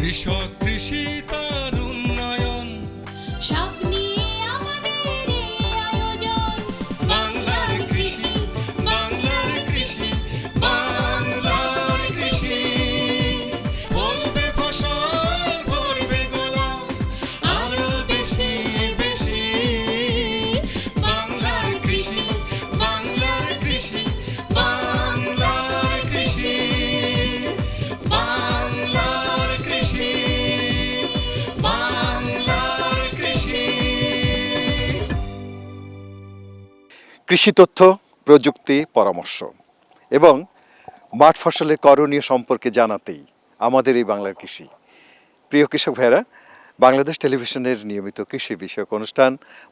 কৃষক কৃষি তার উন্নয়ন সব নিয়ে আমাদের এই আয়োজন। বাংলার কৃষি, বাংলার কৃষি, বাংলার কৃষি। ফলবে ফসল, ভরবে গোলা, আরো বেশি বেশি। বাংলার কৃষি, বাংলার কৃষি, বাংলার কৃষি, বাংলার কৃষি, বাংলার কৃষি। কৃষি তথ্য, প্রযুক্তি, পরামর্শ এবং মাঠ ফসলের করণীয় সম্পর্কে জানাতেই আমাদের এই বাংলার কৃষি। প্রিয় কৃষক ভাইরা, বাংলাদেশ টেলিভিশনের নিয়মিত কৃষি বিষয়ক অনুষ্ঠান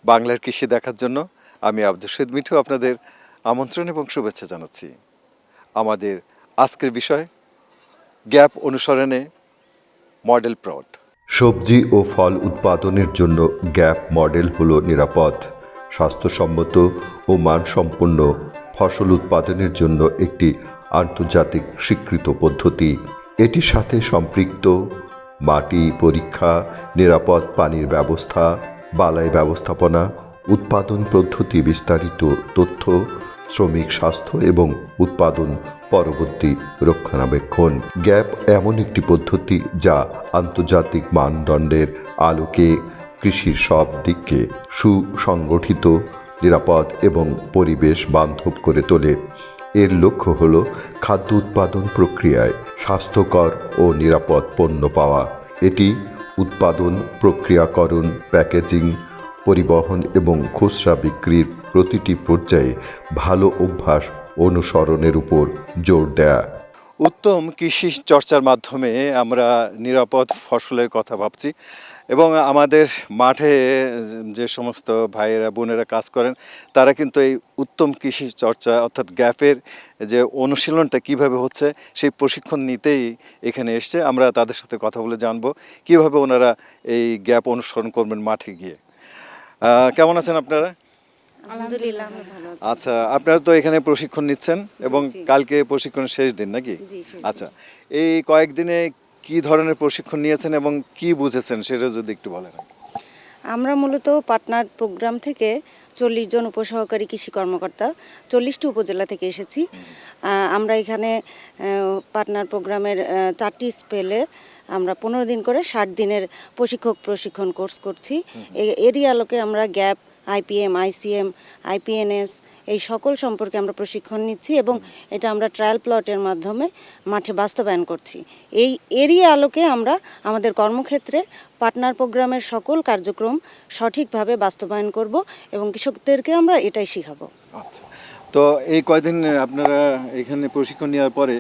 বাংলার কৃষি দেখার জন্য আমি আব্দুল শহীদ মিঠু আপনাদের আমন্ত্রণ এবং শুভেচ্ছা জানাচ্ছি। আমাদের আজকের বিষয় গ্যাপ অনুসরণে মডেল প্লট। সবজি ও ফল উৎপাদনের জন্য গ্যাপ মডেল হলো নিরাপদ, স্বাস্থ্যসম্মত ও মানসম্পন্ন ফসল উৎপাদনের জন্য একটি আন্তর্জাতিক স্বীকৃত পদ্ধতি। এটির সাথে সম্পৃক্ত মাটি পরীক্ষা, নিরাপদ পানির ব্যবস্থা, বালাই ব্যবস্থাপনা, উৎপাদন পদ্ধতি বিস্তারিত তথ্য, শ্রমিক স্বাস্থ্য এবং উৎপাদন পরবর্তী রক্ষণাবেক্ষণ। গ্যাপ এমন একটি পদ্ধতি যা আন্তর্জাতিক মানদণ্ডের আলোকে কৃষির সব দিককে সুসংগঠিত, নিরাপদ এবং পরিবেশ বান্ধব করে তোলে। এর লক্ষ্য হল খাদ্য উৎপাদন প্রক্রিয়ায় স্বাস্থ্যকর ও নিরাপদ পণ্য পাওয়া। এটি উৎপাদন, প্রক্রিয়াকরণ, প্যাকেজিং, পরিবহন এবং খুচরা বিক্রির প্রতিটি পর্যায়ে ভালো অভ্যাস অনুসরণের উপর জোর দেয়। উত্তম কৃষি চর্চার মাধ্যমে আমরা নিরাপদ ফসলের কথা ভাবছি এবং আমাদের মাঠে যে সমস্ত ভাইয়েরা বোনেরা কাজ করেন তারা কিন্তু এই উত্তম কৃষি চর্চা অর্থাৎ গ্যাপের যে অনুশীলনটা কিভাবে হচ্ছে সেই প্রশিক্ষণ নিতেই এখানে এসছে। আমরা তাদের সাথে কথা বলে জানবো কিভাবে ওনারা এই গ্যাপ অনুসরণ করবেন মাঠে গিয়ে। কেমন আছেন আপনারা? আলহামদুলিল্লাহ আমরা ভালো আছি। আচ্ছা, আপনারা তো এখানে প্রশিক্ষণ নিচ্ছেন এবং জি। কালকে প্রশিক্ষণের শেষ দিন নাকি? জি, শেষ আচ্ছা, এই কয়েকদিনে কি ধরনের প্রশিক্ষণ নিয়েছেন এবং কি বুঝেছেন সেটা যদি একটু বলেন। আমরা মূলত পার্টনার প্রোগ্রাম থেকে 40 জন উপসহকারী কৃষি কর্মকর্তা 40টি উপজেলা থেকে এসেছি। আমরা এখানে পার্টনার প্রোগ্রামের 4টি স্পেলে আমরা 15 দিন করে 60 দিনের প্রশিক্ষণ কোর্স করছি। এরই আলোকে আমরা গ্যাপ, আইপিএম, আইসিএম, আইপিএনএস এই সকল সম্পর্কে আমরা প্রশিক্ষণ নিচ্ছি এবং এটা আমরা ট্রায়াল প্লটের মাধ্যমে মাঠে বাস্তবায়ন করছি। এরই আলোকে আমরা আমাদের কর্মক্ষেত্রে পার্টনার প্রোগ্রামের সকল কার্যক্রম সঠিকভাবে বাস্তবায়ন করব এবং কৃষকদেরকে আমরা এটাই শেখাবো। আচ্ছা, তো এই কয়দিন আপনারা এখানে প্রশিক্ষণ নেওয়ার পরে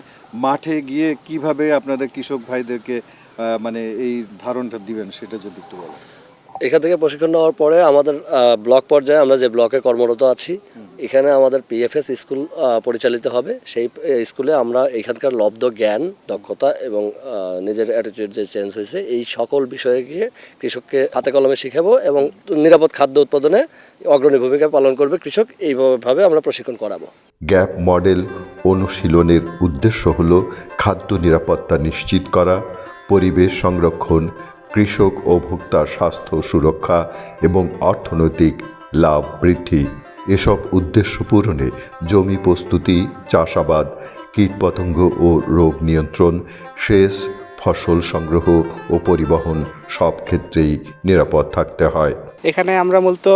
মাঠে গিয়ে কিভাবে আপনাদের কৃষক ভাইদেরকে মানে এই ধারণটা দিবেন সেটা যদি একটু বলেন। এখান থেকে প্রশিক্ষণ নেওয়ার পরে আমাদের ব্লক পর্যায়ে আমরা যে ব্লকে কর্মরত আছি এখানে আমাদের পিএফএস স্কুল পরিচালিত হবে। সেই স্কুলে আমরা এখানকার লব্ধ জ্ঞান, দক্ষতা এবং নিজের অ্যাটিটিউড যে চেঞ্জ হয়েছে এই সকল বিষয়ে গিয়ে কৃষককে হাতে কলমে শিখাবো এবং নিরাপদ খাদ্য উৎপাদনে অগ্রণী ভূমিকা পালন করবে কৃষক। এইভাবে আমরা প্রশিক্ষণ করাবো। গ্যাপ মডেল অনুশীলনের উদ্দেশ্য হল খাদ্য নিরাপত্তা নিশ্চিত করা, পরিবেশ সংরক্ষণ, কৃষক ও ভোক্তার স্বাস্থ্য সুরক্ষা এবং অর্থনৈতিক লাভ বৃদ্ধি। এসব উদ্দেশ্য পূরণে জমি প্রস্তুতি, চাষাবাদ, কীটপতঙ্গ ও রোগ নিয়ন্ত্রণ, সেচ, ফসল সংগ্রহ ও পরিবহন সব ক্ষেত্রেই নিরাপদ থাকতে হয়। এখানে আমরা মূলত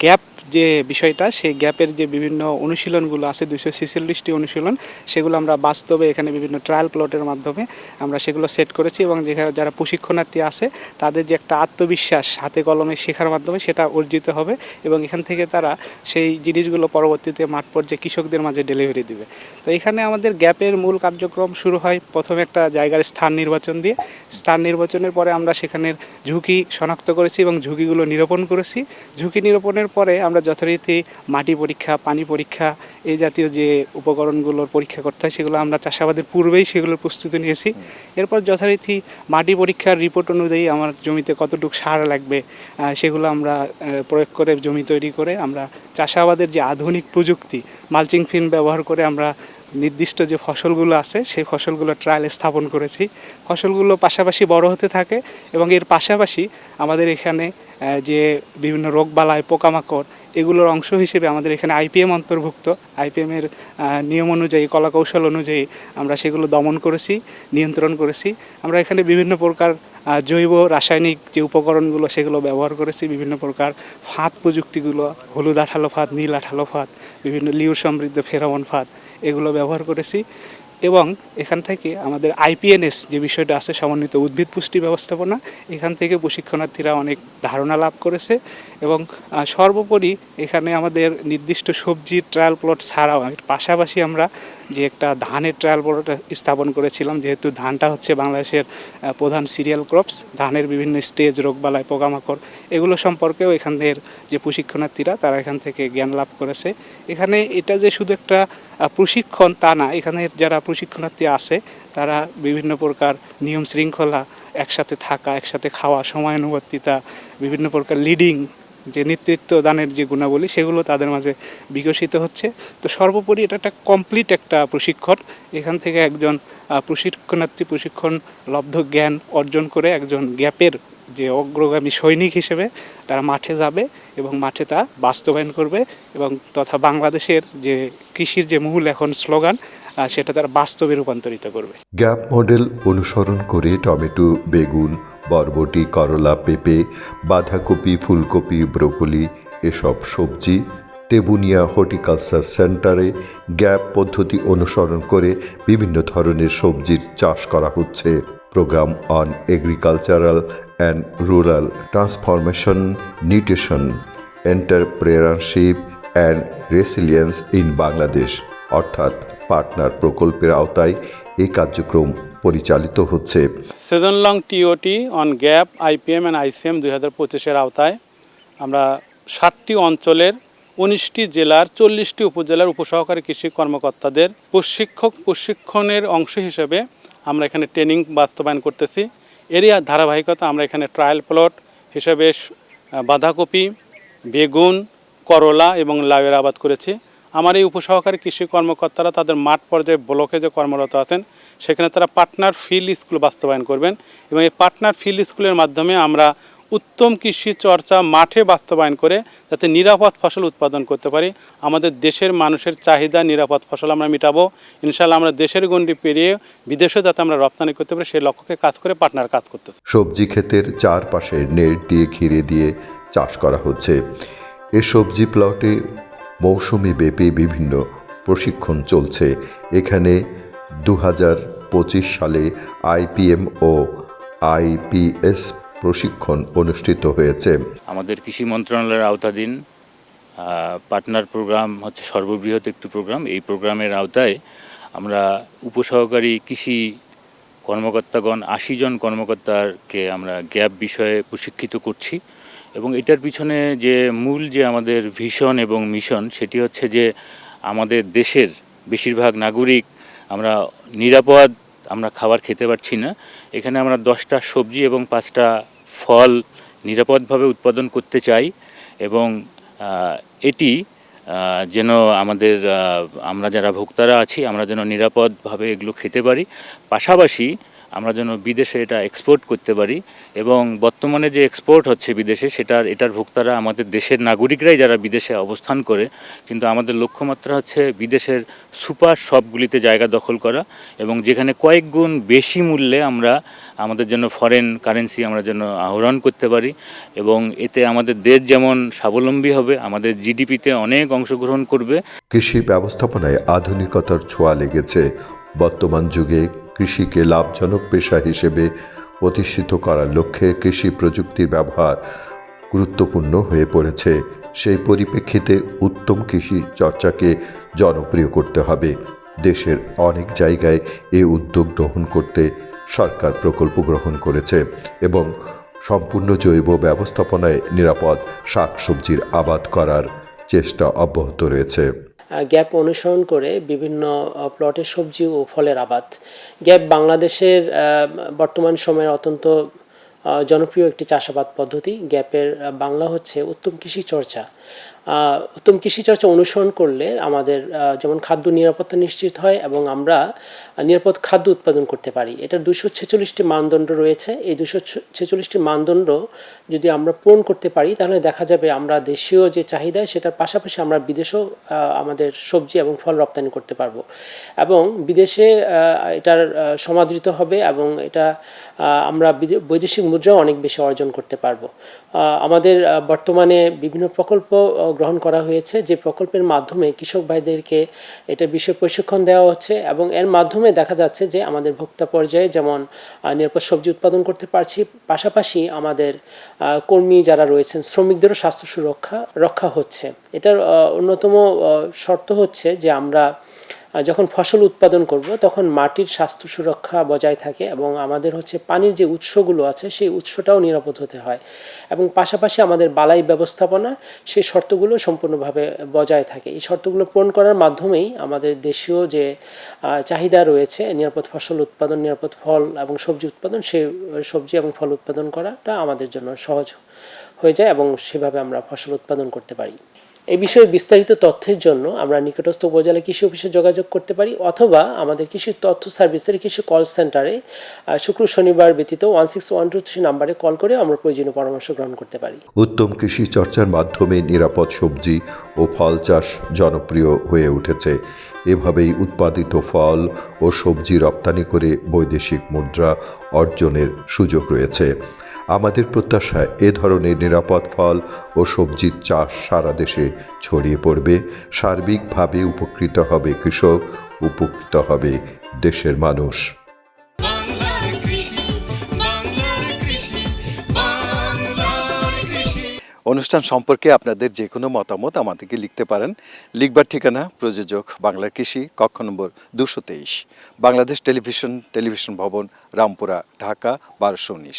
গ্যাপ যে বিষয়টা, সেই গ্যাপের যে বিভিন্ন অনুশীলনগুলো আছে 246টি অনুশীলন, সেগুলো আমরা বাস্তবে এখানে বিভিন্ন ট্রায়াল প্লটের মাধ্যমে আমরা সেগুলো সেট করেছি এবং যেখানে যারা প্রশিক্ষণার্থী আছে তাদের যে একটা আত্মবিশ্বাস হাতে কলমে শেখার মাধ্যমে সেটা অর্জিত হবে এবং এখান থেকে তারা সেই জিনিসগুলো পরবর্তীতে মাঠ পর্যায়ে কৃষকদের মাঝে ডেলিভারি দিবে। তো এখানে আমাদের গ্যাপের মূল কার্যক্রম শুরু হয় প্রথমে একটা জায়গার স্থান নির্বাচন দিয়ে। স্থান নির্বাচনের পরে আমরা সেখানের ঝুঁকি শনাক্ত করেছি এবং ঝুঁকিগুলো নিরূপণ করেছি। ঝুঁকি নিরূপণের পরে আমরা যথারীতি মাটি পরীক্ষা, পানি পরীক্ষা, এই জাতীয় যে উপকরণগুলোর পরীক্ষা করতে হয় সেগুলো আমরা চাষাবাদের পূর্বেই সেগুলোর প্রস্তুতি নিয়েছি। এরপর যথারীতি মাটি পরীক্ষার রিপোর্ট অনুযায়ী আমার জমিতে কতটুকু সার লাগবে সেগুলো আমরা প্রয়োগ করে জমি তৈরি করে আমরা চাষাবাদের যে আধুনিক প্রযুক্তি মালচিং ফিল্ম ব্যবহার করে আমরা নির্দিষ্ট যে ফসলগুলো আছে সেই ফসলগুলো ট্রায়ালে স্থাপন করেছি। ফসলগুলো পাশাপাশি বড় হতে থাকে এবং এর পাশাপাশি আমাদের এখানে যে বিভিন্ন রোগবালাই পোকামাকড় এগুলোর অংশ হিসেবে আমাদের এখানে আইপিএম অন্তর্ভুক্ত। আইপিএমের নিয়ম অনুযায়ী কলাকৌশল অনুযায়ী আমরা সেগুলো দমন করেছি, নিয়ন্ত্রণ করেছি। আমরা এখানে বিভিন্ন প্রকার জৈব রাসায়নিক যে উপকরণগুলো সেগুলো ব্যবহার করেছি, বিভিন্ন প্রকার ফাঁদ প্রযুক্তিগুলো, হলুদ আঠালো ফাঁদ, নীল আঠালো ফাঁদ, বিভিন্ন লিউর সমৃদ্ধ ফেরোমন ফাঁদ এগুলো ব্যবহার করেছি। এবং এখান থেকে আমাদের আইপিএনএস যে বিষয়টা আছে, সমন্বিত উদ্ভিদ পুষ্টি ব্যবস্থাপনা, এখান থেকে প্রশিক্ষণার্থীরা অনেক ধারণা লাভ করেছে। এবং সর্বোপরি এখানে আমাদের নির্দিষ্ট সবজির ট্রায়াল প্লট ছাড়াও এর পাশাপাশি আমরা যে একটা ধানের ট্রায়াল প্লট স্থাপন করেছিলাম, যেহেতু ধানটা হচ্ছে বাংলাদেশের প্রধান সিরিয়াল ক্রপস, ধানের বিভিন্ন স্টেজ, রোগবালাই, পোকামাকড় এগুলো সম্পর্কেও এখানের যে প্রশিক্ষণার্থীরা তারা এখান থেকে জ্ঞান লাভ করেছে। এখানে এটা যে শুধু একটা প্রশিক্ষণ তা না, এখানের যারা প্রশিক্ষণার্থী আছে তারা বিভিন্ন প্রকার নিয়ম শৃঙ্খলা, একসাথে থাকা, একসাথে খাওয়া, সময়ানুবর্তিতা, বিভিন্ন প্রকার লিডিং যে নেতৃত্ব দানের যে গুণাবলী সেগুলো তাদের মাঝে বিকশিত হচ্ছে। তো সর্বোপরি এটা একটা কমপ্লিট একটা প্রশিক্ষণ। এখান থেকে একজন প্রশিক্ষণার্থী প্রশিক্ষণ লব্ধ জ্ঞান অর্জন করে একজন গ্যাপের যে অগ্রগামী সৈনিক হিসেবে তারা মাঠে যাবে এবং মাঠে তা বাস্তবায়ন করবে এবং তথা বাংলাদেশের যে কৃষির যে মূল এখন স্লোগান সেটা তারা বাস্তবে রূপান্তরিত করবে। গ্যাপ মডেল অনুসরণ করে টমেটো, বেগুন, বরবটি, করলা, পেঁপে, বাঁধাকপি, ফুলকপি, ব্রোকলি এসব সবজি তেবুনিয়া হর্টিকালচার সেন্টারে গ্যাপ পদ্ধতি অনুসরণ করে বিভিন্ন ধরনের সবজির চাষ করা হচ্ছে। Program on agricultural and rural transformation, nutrition, entrepreneurship and resilience in Bangladesh অর্থাৎ পার্টনার প্রকল্পের আওতায় এই কার্যক্রম পরিচালিত হচ্ছে। Season long TOT on GAP IPM and ICM 2025-এর আওতায় আমরা 60টি অঞ্চলের 19টি জেলার 40টি উপজেলার উপসহকারী কৃষি কর্মকর্তাদের প্রশিক্ষণের অংশ হিসেবে আমরা এখানে ট্রেনিং বাস্তবায়ন করতেছি। এরই ধারাবাহিকতা আমরা এখানে ট্রায়াল প্লট হিসেবে বাঁধাকপি, বেগুন, করলা এবং লাউয়ের আবাদ করেছি। আমার এই উপসহকারী কৃষি কর্মকর্তারা তাদের মাঠ পর্যায়ে ব্লকে যে কর্মরত আছেন সেখানে তারা পার্টনার ফিল্ড স্কুল বাস্তবায়ন করবেন এবং এই পার্টনার ফিল্ড স্কুলের মাধ্যমে আমরা উত্তম কৃষি চর্চা মাঠে বাস্তবায়ন করে যাতে নিরাপদ ফসল উৎপাদন করতে পারি। আমাদের দেশের মানুষের চাহিদা নিরাপদ ফসল আমরা মেটাবো। ইনশাআল্লাহ আমরা দেশের গণ্ডি পেরিয়ে বিদেশে যাতে আমরা রপ্তানি করতে পারি সেই লক্ষ্যকে কাজ করে পার্টনার কাজ করতেছে। সবজি ক্ষেতের চারপাশে নেট দিয়ে ঘিরে দিয়ে চাষ করা হচ্ছে। এ সবজি প্লটে মৌসুমি ব্যাপী বিভিন্ন প্রশিক্ষণ চলছে। এখানে 2025 সালে আইপিএম ও আইপিএস প্রশিক্ষণ অনুষ্ঠিত হয়েছে। আমাদের কৃষি মন্ত্রণালয়ের আওতাধীন পার্টনার প্রোগ্রাম হচ্ছে সর্ববৃহৎ একটি প্রোগ্রাম। এই প্রোগ্রামের আওতায় আমরা উপসহকারী কৃষি কর্মকর্তাগণ 80 জন কর্মকর্তাকে আমরা গ্যাপ বিষয়ে প্রশিক্ষিত করছি এবং এটার পিছনে যে মূল যে আমাদের ভিশন এবং মিশন সেটি হচ্ছে যে আমাদের দেশের বেশিরভাগ নাগরিক আমরা নিরাপদ আমরা খাবার খেতে পারছি না। এখানে আমরা 10টা সবজি এবং 5টা ফল নিরাপদভাবে উৎপাদন করতে চাই এবং এটি যেন আমাদের আমরা যারা ভোক্তারা আছি আমরা যেন নিরাপদভাবে এগুলো খেতে পারি, পাশাপাশি আমরা যেন বিদেশে এটা এক্সপোর্ট করতে পারি এবং বর্তমানে যে এক্সপোর্ট হচ্ছে বিদেশে এটার ভোক্তারা আমাদের দেশের নাগরিকরাই যারা বিদেশে অবস্থান করে, কিন্তু আমাদের লক্ষ্যমাত্রা হচ্ছে বিদেশের সুপার শপগুলিতে জায়গা দখল করা এবং যেখানে কয়েক গুণ বেশি মূল্যে আমরা আমাদের জন্য ফরেন কারেন্সি আমরা যেন আহরণ করতে পারি এবং এতে আমাদের দেশ যেমন স্বাবলম্বী হবে, আমাদের জিডিপিতে অনেক অংশগ্রহণ করবে। কৃষি ব্যবস্থাপনায় আধুনিকতার ছোঁয়া লেগেছে। বর্তমান যুগে কৃষিকে লাভজনক পেশা হিসেবে প্রতিষ্ঠিত করার লক্ষ্যে কৃষি প্রযুক্তির ব্যবহার গুরুত্বপূর্ণ হয়ে পড়েছে। সেই পরিপ্রেক্ষিতে উত্তম কৃষি চর্চাকে জনপ্রিয় করতে হবে। দেশের অনেক জায়গায় এই উদ্যোগ গ্রহণ করতে সরকার প্রকল্প গ্রহণ করেছে এবং সম্পূর্ণ জৈব ব্যবস্থাপনায় নিরাপদ শাকসবজির আবাদ করার চেষ্টা অব্যাহত রয়েছে। গ্যাপ অনুসরণ করে বিভিন্ন প্লটের সবজি ও ফলের আবাদ। গ্যাপ বাংলাদেশের বর্তমান সময়ের অত্যন্ত জনপ্রিয় একটি চাষাবাদ পদ্ধতি। গ্যাপের বাংলা হচ্ছে উত্তম কৃষি চর্চা। উত্তম কৃষিচর্চা অনুসরণ করলে আমাদের যেমন খাদ্য নিরাপত্তা নিশ্চিত হয় এবং আমরা নিরাপদ খাদ্য উৎপাদন করতে পারি। এটার 246টি মানদণ্ড রয়েছে। এই 246টি মানদণ্ড যদি আমরা পূরণ করতে পারি তাহলে দেখা যাবে আমরা দেশীয় যে চাহিদা সেটার পাশাপাশি আমরা বিদেশেও আমাদের সবজি এবং ফল রপ্তানি করতে পারবো এবং বিদেশে এটার সমাদৃত হবে এবং এটা আমরা বৈদেশিক মুদ্রাও অনেক বেশি অর্জন করতে পারবো। আমাদের বর্তমানে বিভিন্ন প্রকল্প গ্রহণ করা হয়েছে, যে প্রকল্পের মাধ্যমে কৃষক ভাইদেরকে এটা বিষয়ে প্রশিক্ষণ দেওয়া হচ্ছে এবং এর মাধ্যমে দেখা যাচ্ছে যে আমাদের ভোক্তা পর্যায়ে যেমন নিরাপদ সবজি উৎপাদন করতে পারছি, পাশাপাশি আমাদের কর্মী যারা রয়েছেন শ্রমিকদেরও স্বাস্থ্য সুরক্ষা রক্ষা হচ্ছে। এটার অন্যতম শর্ত হচ্ছে যে আমরা যখন ফসল উৎপাদন করব তখন মাটির স্বাস্থ্য সুরক্ষা বজায় থাকে এবং আমাদের হচ্ছে পানির যে উৎসগুলো আছে সেই উৎসটাও নিরাপদ হতে হয় এবং পাশাপাশি আমাদের বালাই ব্যবস্থাপনা সেই শর্তগুলো সম্পূর্ণভাবে বজায় থাকে। এই শর্তগুলো পূরণ করার মাধ্যমেই আমাদের দেশীয় যে চাহিদা রয়েছে নিরাপদ ফসল উৎপাদন, নিরাপদ ফল এবং সবজি উৎপাদন, সেই সবজি এবং ফল উৎপাদন করাটা আমাদের জন্য সহজ হয়ে যায় এবং সেভাবে আমরা ফসল উৎপাদন করতে পারি। এই বিষয়ে বিস্তারিত তথ্যের জন্য আমরা নিকটস্থ উপজেলা কৃষি অফিসে যোগাযোগ করতে পারি অথবা আমাদের কৃষি তথ্য সার্ভিসের কৃষি কল সেন্টারে শুক্র শনিবার ব্যতীত 16123 নাম্বারে কল করে আমরা প্রয়োজনীয় পরামর্শ গ্রহণ করতে পারি। উত্তম কৃষি চর্চার মাধ্যমে নিরাপদ সবজি ও ফল চাষ জনপ্রিয় হয়ে উঠেছে। এভাবেই উৎপাদিত ফল ও সবজি রপ্তানি করে বৈদেশিক মুদ্রা অর্জনের সুযোগ রয়েছে। আমাদের প্রত্যাশা এ ধরনের নিরাপদ ফল ও সবজির চাষ সারা দেশে ছড়িয়ে পড়বে। সার্বিকভাবে উপকৃত হবে কৃষক, উপকৃত হবে দেশের মানুষ। বাংলার কৃষি, বাংলার কৃষি, বাংলার কৃষি। অনুষ্ঠান সম্পর্কে আপনাদের যে কোনো মতামত আমাদেরকে লিখতে পারেন। লিখবার ঠিকানা প্রযোজক বাংলার কৃষি, কক্ষ নম্বর 223, বাংলাদেশ টেলিভিশন ভবন, রামপুরা, ঢাকা 1219।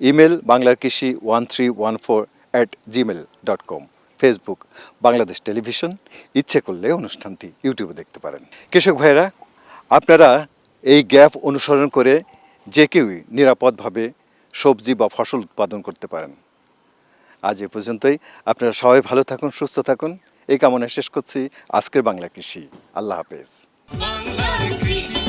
ইমেল বাংলার কৃষি 1314@gmail.com। Facebook Bangladesh television. ইচ্ছে করলে অনুষ্ঠানটি ইউটিউবে দেখতে পারেন। কৃষক ভাইরা, আপনারা এই গ্যাপ অনুসরণ করে যে কেউই নিরাপদভাবে সবজি বা ফসল উৎপাদন করতে পারেন। আজ এ পর্যন্তই। আপনারা সবাই ভালো থাকুন, সুস্থ থাকুন, এই কামনা শেষ করছি আজকের বাংলা কৃষি। আল্লাহ হাফেজ। বাংলার কৃষি।